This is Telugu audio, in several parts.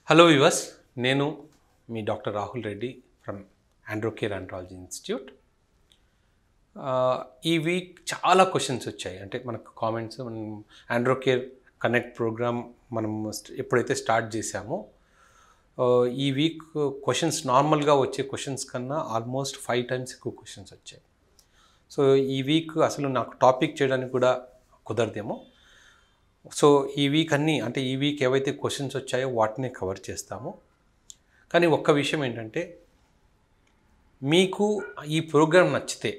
హలో వివర్స్, నేను మీ doctor Rahul Reddy from Androcare andrology institute. ఈ వీక్ చాలా క్వశ్చన్స్ వచ్చాయి. అంటే మనకు కామెంట్స్, మనం ఆండ్రోకేర్ కనెక్ట్ ప్రోగ్రామ్ మనం ఎప్పుడైతే స్టార్ట్ చేశామో ఈ వీక్ క్వశ్చన్స్ నార్మల్గా వచ్చే క్వశ్చన్స్ కన్నా ఆల్మోస్ట్ 5 times ఎక్కువ క్వశ్చన్స్ వచ్చాయి. సో ఈ వీక్ అసలు నాకు టాపిక్ చేయడానికి కూడా కుదరదేమో. సో ఈ వీక్ ఈ వీక్ ఏవైతే క్వశ్చన్స్ వచ్చాయో వాటిని కవర్ చేస్తాము. కానీ ఒక్క విషయం ఏంటంటే, మీకు ఈ ప్రోగ్రామ్ నచ్చితే,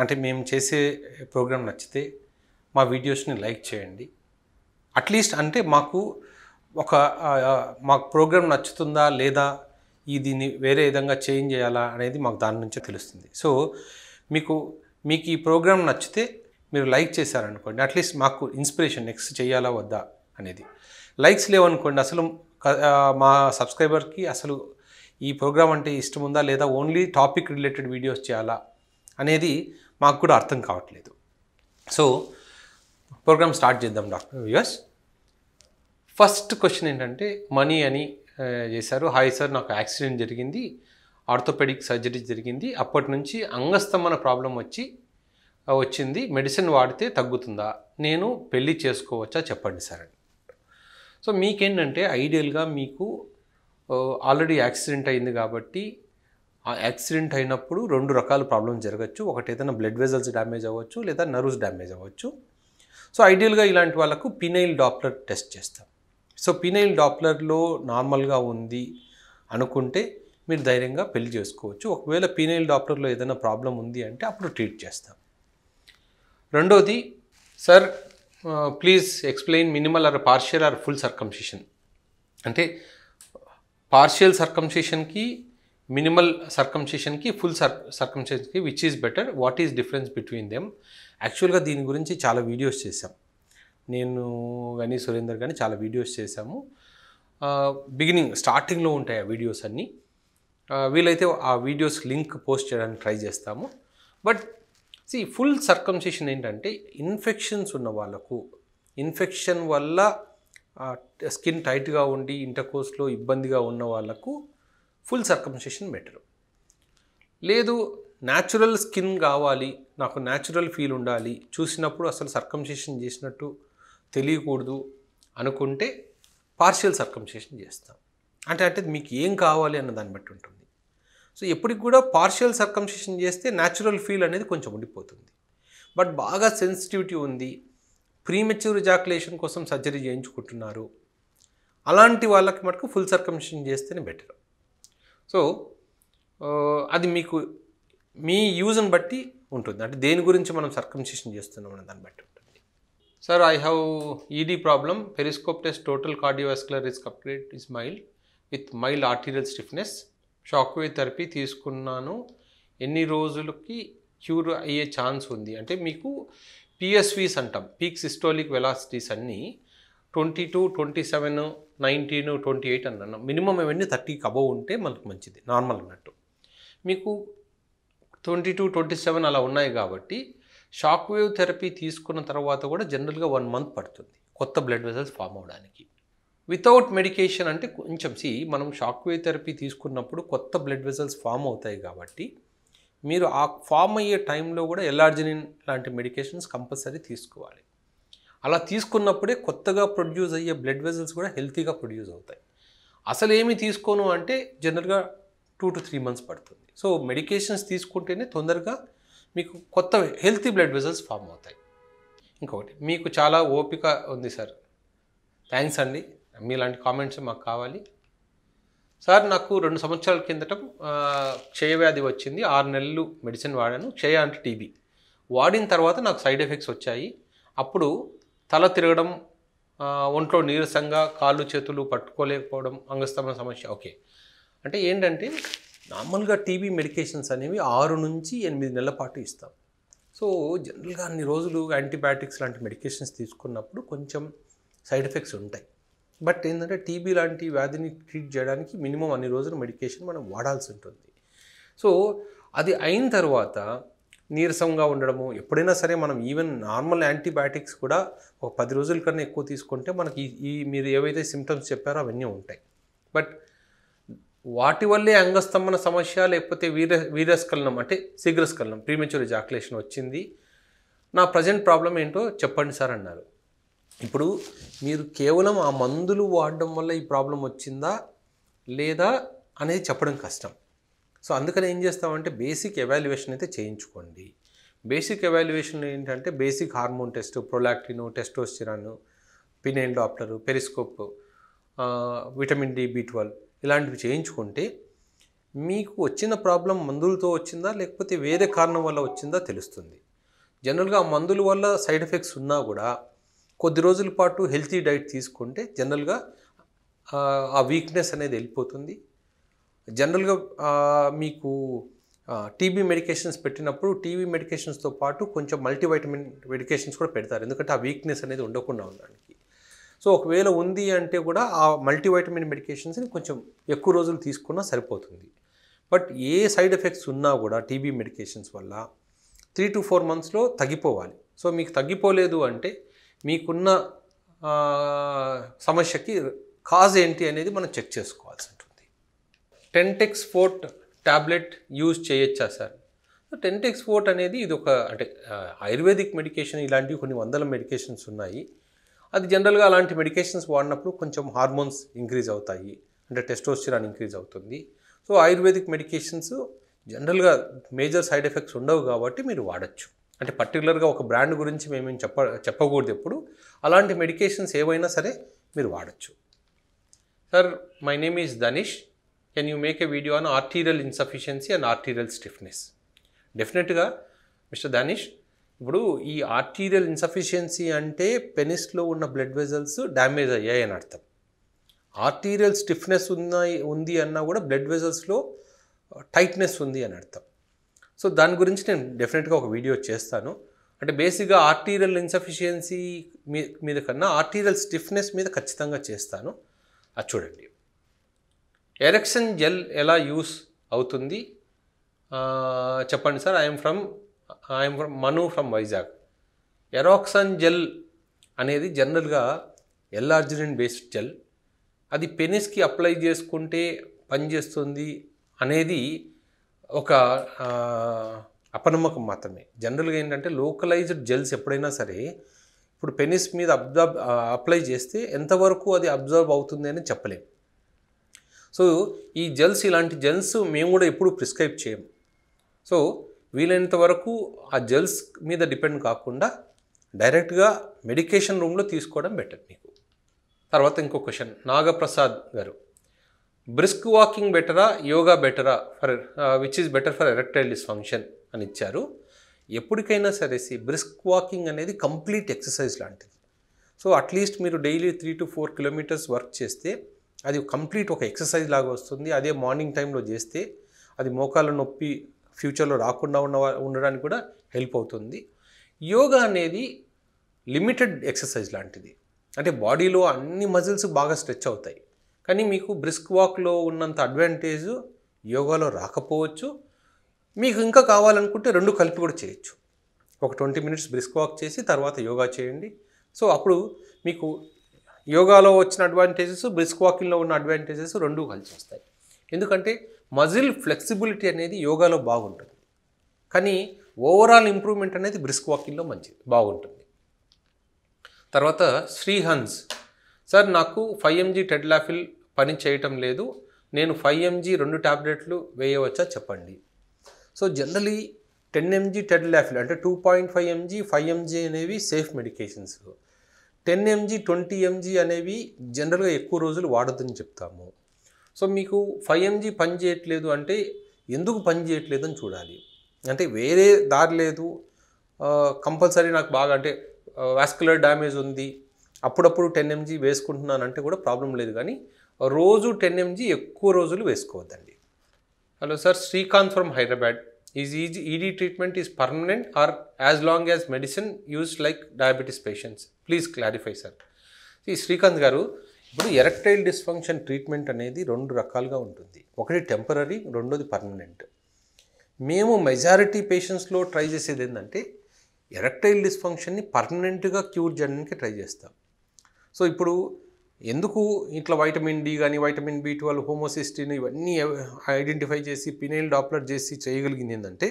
అంటే మేము చేసే ప్రోగ్రామ్ నచ్చితే మా వీడియోస్ని లైక్ చేయండి. అట్లీస్ట్ అంటే మాకు ప్రోగ్రామ్ నచ్చుతుందా లేదా, దీన్ని వేరే విధంగా చేంజ్ చేయాలా అనేది మాకు దాని నుంచే తెలుస్తుంది. సో మీకు ఈ ప్రోగ్రామ్ నచ్చితే మీరు లైక్ చేశారనుకోండి, అట్లీస్ట్ మాకు ఇన్స్పిరేషన్ నెక్స్ట్ చేయాలా వద్దా అనేది. లైక్స్ లేవనుకోండి, అసలు మా సబ్స్క్రైబర్కి అసలు ఈ ప్రోగ్రామ్ అంటే ఇష్టం ఉందా లేదా, ఓన్లీ టాపిక్ రిలేటెడ్ వీడియోస్ చేయాలా అనేది మాకు కూడా అర్థం కావట్లేదు. సో ప్రోగ్రామ్ స్టార్ట్ చేద్దాం డాక్టర్ వ్యూయర్స్. ఫస్ట్ క్వశ్చన్ ఏంటంటే, మనీ అని చేశారు. హాయ్ సార్, నాకు యాక్సిడెంట్ జరిగింది, ఆర్థోపెడిక్ సర్జరీ జరిగింది, అప్పటి నుంచి అంగస్తంభన ప్రాబ్లం వచ్చింది, మెడిసిన్ వాడితే తగ్గుతుందా, నేను పెళ్ళి చేసుకోవచ్చా చెప్పండి సార్ అని. సో మీకేంటంటే, ఐడియల్గా మీకు ఆల్రెడీ యాక్సిడెంట్ అయింది కాబట్టి, ఆ యాక్సిడెంట్ అయినప్పుడు 2 రకాల ప్రాబ్లమ్స్ జరగచ్చు. ఒకటి ఏదైనా బ్లడ్ వెజల్స్ డ్యామేజ్ అవ్వచ్చు, లేదా నర్వ్స్ డ్యామేజ్ అవ్వచ్చు. సో ఐడియల్గా ఇలాంటి వాళ్ళకు పినైల్ డాప్లర్ టెస్ట్ చేస్తాం. సో పినైల్ డాప్లర్లో నార్మల్గా ఉంది అనుకుంటే మీరు ధైర్యంగా పెళ్లి చేసుకోవచ్చు. ఒకవేళ పినైల్ డాప్లర్లో ఏదైనా ప్రాబ్లం ఉంది అంటే అప్పుడు ట్రీట్ చేస్తాం. రెండోది, sir please explain minimal or partial or full circumcision. అంటే పార్షియల్ సర్కంసిషన్కి, మినిమల్ సర్కంసిషన్కి, ఫుల్ సర్కంసిషన్కి which is better, what is difference between them. యాక్చువల్గా దీని గురించి చాలా వీడియోస్ చేశాం. నేను కానీ సురేందర్ కానీ చాలా వీడియోస్ చేశాము. స్టార్టింగ్లో ఉంటాయి ఆ వీడియోస్ అన్నీ. వీలైతే ఆ వీడియోస్ లింక్ పోస్ట్ చేయడానికి ట్రై చేస్తాము. బట్ ఫుల్ సర్కంసిషన్ ఏంటంటే, ఇన్ఫెక్షన్స్ ఉన్న వాళ్ళకు, ఇన్ఫెక్షన్ వల్ల స్కిన్ టైట్గా ఉండి ఇంటర్కోర్స్లో ఇబ్బందిగా ఉన్న వాళ్ళకు ఫుల్ సర్కంసిషన్ బెటర్. లేదు, న్యాచురల్ స్కిన్ కావాలి, నాకు న్యాచురల్ ఫీల్ ఉండాలి, చూసినప్పుడు అసలు సర్కంసిషన్ చేసినట్టు తెలియకూడదు అనుకుంటే పార్షియల్ సర్కంసిషన్ చేస్తాం. అంటే మీకు ఏం కావాలి అన్న దాన్ని బట్టి ఉంటుంది. సో ఎప్పటికి కూడా పార్షియల్ సర్కంసిషన్ చేస్తే న్యాచురల్ ఫీల్ అనేది కొంచెం ఉండిపోతుంది. బట్ బాగా సెన్సిటివిటీ ఉంది, ప్రీమెచ్యూర్ ఎజాకులేషన్ కోసం సర్జరీ చేయించుకుంటున్నారు, అలాంటి వాళ్ళకి మటుకు ఫుల్ సర్కంసిషన్ చేస్తేనే బెటర్. సో అది మీకు మీ యూజ్ని బట్టి ఉంటుంది. అంటే దేని గురించి మనం సర్కంసిషన్ చేస్తున్నాం అనే దాన్ని బట్టి ఉంటుంది. Sir, I have ED problem, periscope test, total cardiovascular risk upgrade is mild with mild arterial stiffness, shockwave therapy తీసుకున్నాను, ఎన్ని రోజులకి క్యూర్ అయ్యే ఛాన్స్ ఉంది. అంటే మీకు పిఎస్వీస్ అంటాం, పీక్ సిస్టోలిక్ వెలాసిటీస్ అన్నీ 22, 27, 19, 28 అన్నాను. మినిమం ఇవన్నీ 30కి అబవ్ ఉంటే మనకు మంచిది, నార్మల్ అన్నట్టు. మీకు 22, 27 అలా ఉన్నాయి కాబట్టి షాక్వేవ్ థెరపీ తీసుకున్న తర్వాత కూడా జనరల్గా 1 month పడుతుంది కొత్త బ్లడ్ వెజల్స్ ఫామ్ అవడానికి. వితౌట్ మెడికేషన్ అంటే కొంచెం మనం షాక్వేవ్ థెరపీ తీసుకున్నప్పుడు కొత్త బ్లడ్ వెజల్స్ ఫామ్ అవుతాయి కాబట్టి మీరు ఆ ఫామ్ అయ్యే టైంలో కూడా ఎల్ఆర్జినిన్ లాంటి మెడికేషన్స్ కంపల్సరీ తీసుకోవాలి. అలా తీసుకున్నప్పుడే కొత్తగా ప్రొడ్యూస్ అయ్యే బ్లడ్ వెజల్స్ కూడా హెల్తీగా ప్రొడ్యూస్ అవుతాయి. అసలు ఏమి తీసుకోను అంటే జనరల్గా 2 to 3 months పడుతుంది. సో మెడికేషన్స్ తీసుకుంటేనే తొందరగా మీకు కొత్త హెల్తీ బ్లడ్ వెజల్స్ ఫామ్ అవుతాయి. ఇంకొకటి, మీకు చాలా ఓపిక ఉంది సార్, థ్యాంక్స్ అండి, మీలాంటి కామెంట్స్ మాకు కావాలి. సార్, నాకు 2 సంవత్సరాల కిందట క్షయవ్యాధి వచ్చింది, 6 నెలలు మెడిసిన్ వాడాను. క్షయ అంటే టీబీ. వాడిన తర్వాత నాకు సైడ్ ఎఫెక్ట్స్ వచ్చాయి. అప్పుడు తల తిరగడం, ఒంట్లో నీరసంగా, కాళ్ళు చేతులు పట్టుకోలేకపోవడం, అంగస్తంభన సమస్య. ఓకే, అంటే ఏంటంటే నార్మల్గా టీబీ మెడికేషన్స్ అనేవి 6 నుంచి 8 నెలల పాటు ఇస్తాం. సో జనరల్గా అన్ని రోజులు యాంటీబయాటిక్స్ లాంటి మెడికేషన్స్ తీసుకున్నప్పుడు కొంచెం సైడ్ ఎఫెక్ట్స్ ఉంటాయి. బట్ ఏంటంటే టీబీ లాంటి వ్యాధిని ట్రీట్ చేయడానికి మినిమం అన్ని రోజులు మెడికేషన్ మనం వాడాల్సి ఉంటుంది. సో అది అయిన తర్వాత నీరసంగా ఉండడము. ఎప్పుడైనా సరే మనం ఈవెన్ నార్మల్ యాంటీబయాటిక్స్ కూడా ఒక 10 రోజుల కన్నా ఎక్కువ తీసుకుంటే మనకి ఈ మీరు ఏవైతే సిమ్టమ్స్ చెప్పారో అవన్నీ ఉంటాయి. బట్ వాటి వల్లే అంగస్తంభన సమస్య లేకపోతే వీరస్ఖలనం అంటే శీఘ్రస్ఖలనం ప్రీమెచ్యూర్ ఎజాకులేషన్ వచ్చింది. నా ప్రజెంట్ ప్రాబ్లం ఏంటో చెప్పండి సార్ అన్నారు. ఇప్పుడు మీరు కేవలం ఆ మందులు వాడడం వల్ల ఈ ప్రాబ్లం వచ్చిందా లేదా అనేది చెప్పడం కష్టం. సో అందుకని ఏం చేస్తామంటే బేసిక్ ఎవాల్యుయేషన్ అయితే చేయించుకోండి. బేసిక్ ఎవాల్యుయేషన్ ఏంటంటే basic hormone test, prolactin, testosterone, penile doppler, periscope, vitamin D, B12 ఇలాంటివి చేయించుకుంటే మీకు వచ్చిన ప్రాబ్లం మందులతో వచ్చిందా లేకపోతే వేరే కారణం వల్ల వచ్చిందా తెలుస్తుంది. జనరల్గా ఆ మందుల వల్ల సైడ్ ఎఫెక్ట్స్ ఉన్నా కూడా కొద్ది రోజుల పాటు హెల్తీ డైట్ తీసుకుంటే జనరల్గా ఆ వీక్నెస్ అనేది వెళ్ళిపోతుంది. జనరల్గా మీకు టీబీ మెడికేషన్స్ పెట్టినప్పుడు టీబీ మెడికేషన్స్తో పాటు కొంచెం మల్టీవైటమిన్ మెడికేషన్స్ కూడా పెడతారు, ఎందుకంటే ఆ వీక్నెస్ అనేది ఉండకుండా ఉండడానికి. సో ఒకవేళ ఉంది అంటే కూడా ఆ మల్టీవైటమిన్ మెడికేషన్స్ని కొంచెం ఎక్కువ రోజులు తీసుకున్నా సరిపోతుంది. బట్ ఏ సైడ్ ఎఫెక్ట్స్ ఉన్నా కూడా టీబీ మెడికేషన్స్ వల్ల 3 to 4 monthsలో తగ్గిపోవాలి. సో మీకు తగ్గిపోలేదు అంటే మీకున్న సమస్యకి కాజ్ ఏంటి అనేది మనం చెక్ చేసుకోవాల్సి ఉంటుంది. టెంటెక్స్ ఫోర్ట్ ట్యాబ్లెట్ యూజ్ చేయొచ్చా సార్? టెంటెక్స్ ఫోర్ట్ అనేది ఇది ఒక అంటే ఆయుర్వేదిక్ మెడికేషన్, ఇలాంటివి కొన్ని వందల మెడికేషన్స్ ఉన్నాయి. అది జనరల్గా అలాంటి మెడికేషన్స్ వాడినప్పుడు కొంచెం హార్మోన్స్ ఇంక్రీజ్ అవుతాయి, అంటే టెస్టోస్టిరాన్ ఇంక్రీజ్ అవుతుంది. సో ఆయుర్వేదిక్ మెడికేషన్స్ జనరల్గా మేజర్ సైడ్ ఎఫెక్ట్స్ ఉండవు కాబట్టి మీరు వాడచ్చు. అంటే పర్టికులర్గా ఒక బ్రాండ్ గురించి మేమేం చెప్పకూడదు ఎప్పుడు. అలాంటి మెడికేషన్స్ ఏవైనా సరే మీరు వాడచ్చు. Sir, my name is Dhanish. Can you make a video on arterial insufficiency and arterial stiffness? డెఫినెట్గా మిస్టర్ ధనిష్. ఇప్పుడు ఈ ఆర్టీరియల్ ఇన్సఫిషియన్సీ అంటే పెనిస్లో ఉన్న బ్లడ్ వెజల్స్ డ్యామేజ్ అయ్యాయని అర్థం. ఆర్టీరియల్ స్టిఫ్నెస్ ఉంది అన్నా కూడా బ్లడ్ వెజల్స్లో టైట్నెస్ ఉంది అని అర్థం. సో దాని గురించి నేను డెఫినెట్గా ఒక వీడియో చేస్తాను. అంటే బేసిక్గా ఆర్టీరియల్ ఇన్సఫిషియన్సీ మీద కన్నా ఆర్టీరియల్ స్టిఫ్నెస్ మీద ఖచ్చితంగా చేస్తాను. అది చూడండి. ఎరెక్షన్ జెల్ ఎలా యూస్ అవుతుంది చెప్పండి sir. I'm from Manu from Vizag. Eroxon gel అనేది జనరల్గా ఎల్ఆర్జినిన్ బేస్డ్ జెల్. అది పెనిస్కి అప్లై చేసుకుంటే పనిచేస్తుంది అనేది ఒక అపనమ్మకం మాత్రమే. జనరల్గా ఏంటంటే లోకలైజ్డ్ జెల్స్ ఎప్పుడైనా సరే ఇప్పుడు పెనిస్ మీద అప్లై చేస్తే ఎంతవరకు అది అబ్జర్వ్ అవుతుంది అని చెప్పలేం. సో ఈ జెల్స్, ఇలాంటి జెల్స్ మేము కూడా ఎప్పుడు ప్రిస్క్రైబ్ చేయము. సో వీలైనంత వరకు ఆ జెల్స్ మీద డిపెండ్ కాకుండా డైరెక్ట్గా మెడికేషన్ రూమ్లో తీసుకోవడం బెటర్ మీకు. తర్వాత ఇంకో క్వశ్చన్, నాగప్రసాద్ గారు. బ్రిస్క్ వాకింగ్ బెటరా, యోగా బెటరా for which is better for erectile dysfunction అని ఇచ్చారు. ఎప్పటికైనా సరే బ్రిస్క్ వాకింగ్ అనేది కంప్లీట్ ఎక్సర్సైజ్ లాంటిది. సో అట్లీస్ట్ మీరు డైలీ 3 to 4 kilometers వర్క్ చేస్తే అది కంప్లీట్ ఒక ఎక్సర్సైజ్ లాగా వస్తుంది. అదే మార్నింగ్ టైంలో చేస్తే అది మోకాళ్ళ నొప్పి ఫ్యూచర్లో రాకుండా ఉండడానికి కూడా హెల్ప్ అవుతుంది. యోగా అనేది లిమిటెడ్ ఎక్సర్సైజ్ లాంటిది. అంటే బాడీలో అన్ని మజిల్స్ బాగా స్ట్రెచ్ అవుతాయి, కానీ మీకు బ్రిస్క్ వాక్లో ఉన్నంత అడ్వాంటేజ్ యోగాలో రాకపోవచ్చు. మీకు ఇంకా కావాలనుకుంటే రెండు కలిపి కూడా చేయొచ్చు. ఒక 20 minutes బ్రిస్క్ వాక్ చేసి తర్వాత యోగా చేయండి. సో అప్పుడు మీకు యోగాలో వచ్చిన అడ్వాంటేజెస్, బ్రిస్క్ వాకింగ్లో ఉన్న అడ్వాంటేజెస్ రెండూ కలిసి వస్తాయి. ఎందుకంటే మజిల్ ఫ్లెక్సిబిలిటీ అనేది యోగాలో బాగుంటుంది, కానీ ఓవరాల్ ఇంప్రూవ్మెంట్ అనేది బ్రిస్క్ వాకింగ్లో మంచిది బాగుంటుంది. తర్వాత శ్రీహన్స్ సార్, నాకు 5 mg టెడ్లాఫిల్ పని చేయటం లేదు, నేను 5 mg 2 టాబ్లెట్లు వేయవచ్చా చెప్పండి. సో జనరలీ 10 mg టెడ్లాఫిల్ అంటే 2.5 mg 5 mg అనేవి సేఫ్ మెడికేషన్స్. 10 mg 20 mg అనేవి జనరల్గా ఎక్కువ రోజులు వాడొద్దని చెప్తాము. సో మీకు 5 mg పని చేయట్లేదు అంటే ఎందుకు పని చేయట్లేదు అని చూడాలి. అంటే వేరే దారి లేదు, కంపల్సరీ నాకు బాగా అంటే వాస్కులర్ డ్యామేజ్ ఉంది, అప్పుడప్పుడు 10 mg వేసుకుంటున్నానంటే కూడా ప్రాబ్లం లేదు, కానీ రోజు 10 mg ఎక్కువ రోజులు వేసుకోవద్దండి. Hello sir, Srikanth from Hyderabad. Is ED treatment is permanent or as long as medicine use like diabetes patients? Please clarify sir. ఈ శ్రీకాంత్ గారు, ఇప్పుడు ఎరెక్టైల్ డిస్ఫంక్షన్ ట్రీట్మెంట్ అనేది 2 రకాలుగా ఉంటుంది. ఒకటి టెంపరీ, రెండోది పర్మనెంట్. మేము మెజారిటీ పేషెంట్స్లో ట్రై చేసేది ఏంటంటే ఎరెక్టైల్ డిస్ఫంక్షన్ని పర్మనెంట్గా క్యూర్ చేయడానికి ట్రై చేస్తాం. సో ఇప్పుడు ఎందుకు ఇట్లా వైటమిన్ డి కానీ వైటమిన్ B12 హోమోసిస్టిన్ ఇవన్నీ ఐడెంటిఫై చేసి పినైల్ డాప్లర్ చేసి చేయగలిగింది ఏంటంటే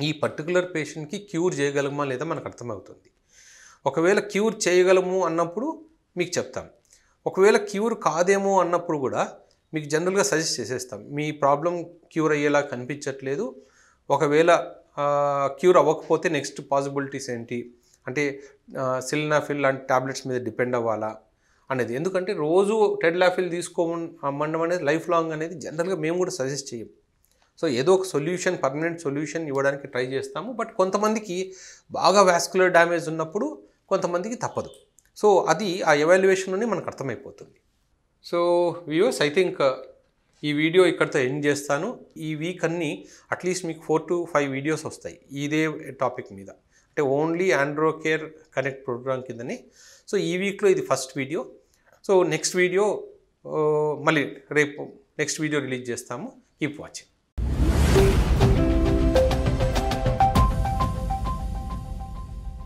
ఈ పర్టికులర్ పేషెంట్కి క్యూర్ చేయగలమా లేదా మనకు అర్థమవుతుంది. ఒకవేళ క్యూర్ చేయగలము అన్నప్పుడు మీకు చెప్తాం. ఒకవేళ క్యూర్ కాదేమో అన్నప్పుడు కూడా మీకు జనరల్గా సజెస్ట్ చేసేస్తాం. మీ ప్రాబ్లం క్యూర్ అయ్యేలా కనిపించట్లేదు, ఒకవేళ క్యూర్ అవ్వకపోతే నెక్స్ట్ పాసిబిలిటీస్ ఏంటి అంటే సిల్నాఫిల్ లాంటి ట్యాబ్లెట్స్ మీద డిపెండ్ అవ్వాలా అనేది. ఎందుకంటే రోజు టెడ్లాఫిల్ తీసుకోమనడం అనేది లైఫ్ లాంగ్ అనేది జనరల్గా మేము కూడా సజెస్ట్ చేయం. సో ఏదో ఒక సొల్యూషన్, పర్మనెంట్ సొల్యూషన్ ఇవ్వడానికి ట్రై చేస్తాము. బట్ కొంతమందికి బాగా వాస్కులర్ డ్యామేజ్ ఉన్నప్పుడు కొంతమందికి తప్పదు. సో అది ఆ ఎవాల్యుయేషన్లోనే మనకు అర్థమైపోతుంది. సో వ్యూవర్స్, ఐ థింక్ ఈ వీడియో ఇక్కడితో ఎండ్ చేస్తాను. ఈ వీక్ అన్నీ అట్లీస్ట్ మీకు 4 to 5 వీడియోస్ వస్తాయి ఇదే టాపిక్ మీద, అంటే ఓన్లీ ఆండ్రోకేర్ కనెక్ట్ ప్రోగ్రామ్ కిందనే. సో ఈ వీక్లో ఇది first video. So next video మళ్ళీ రేపు నెక్స్ట్ వీడియో రిలీజ్ చేస్తాము. Keep watching.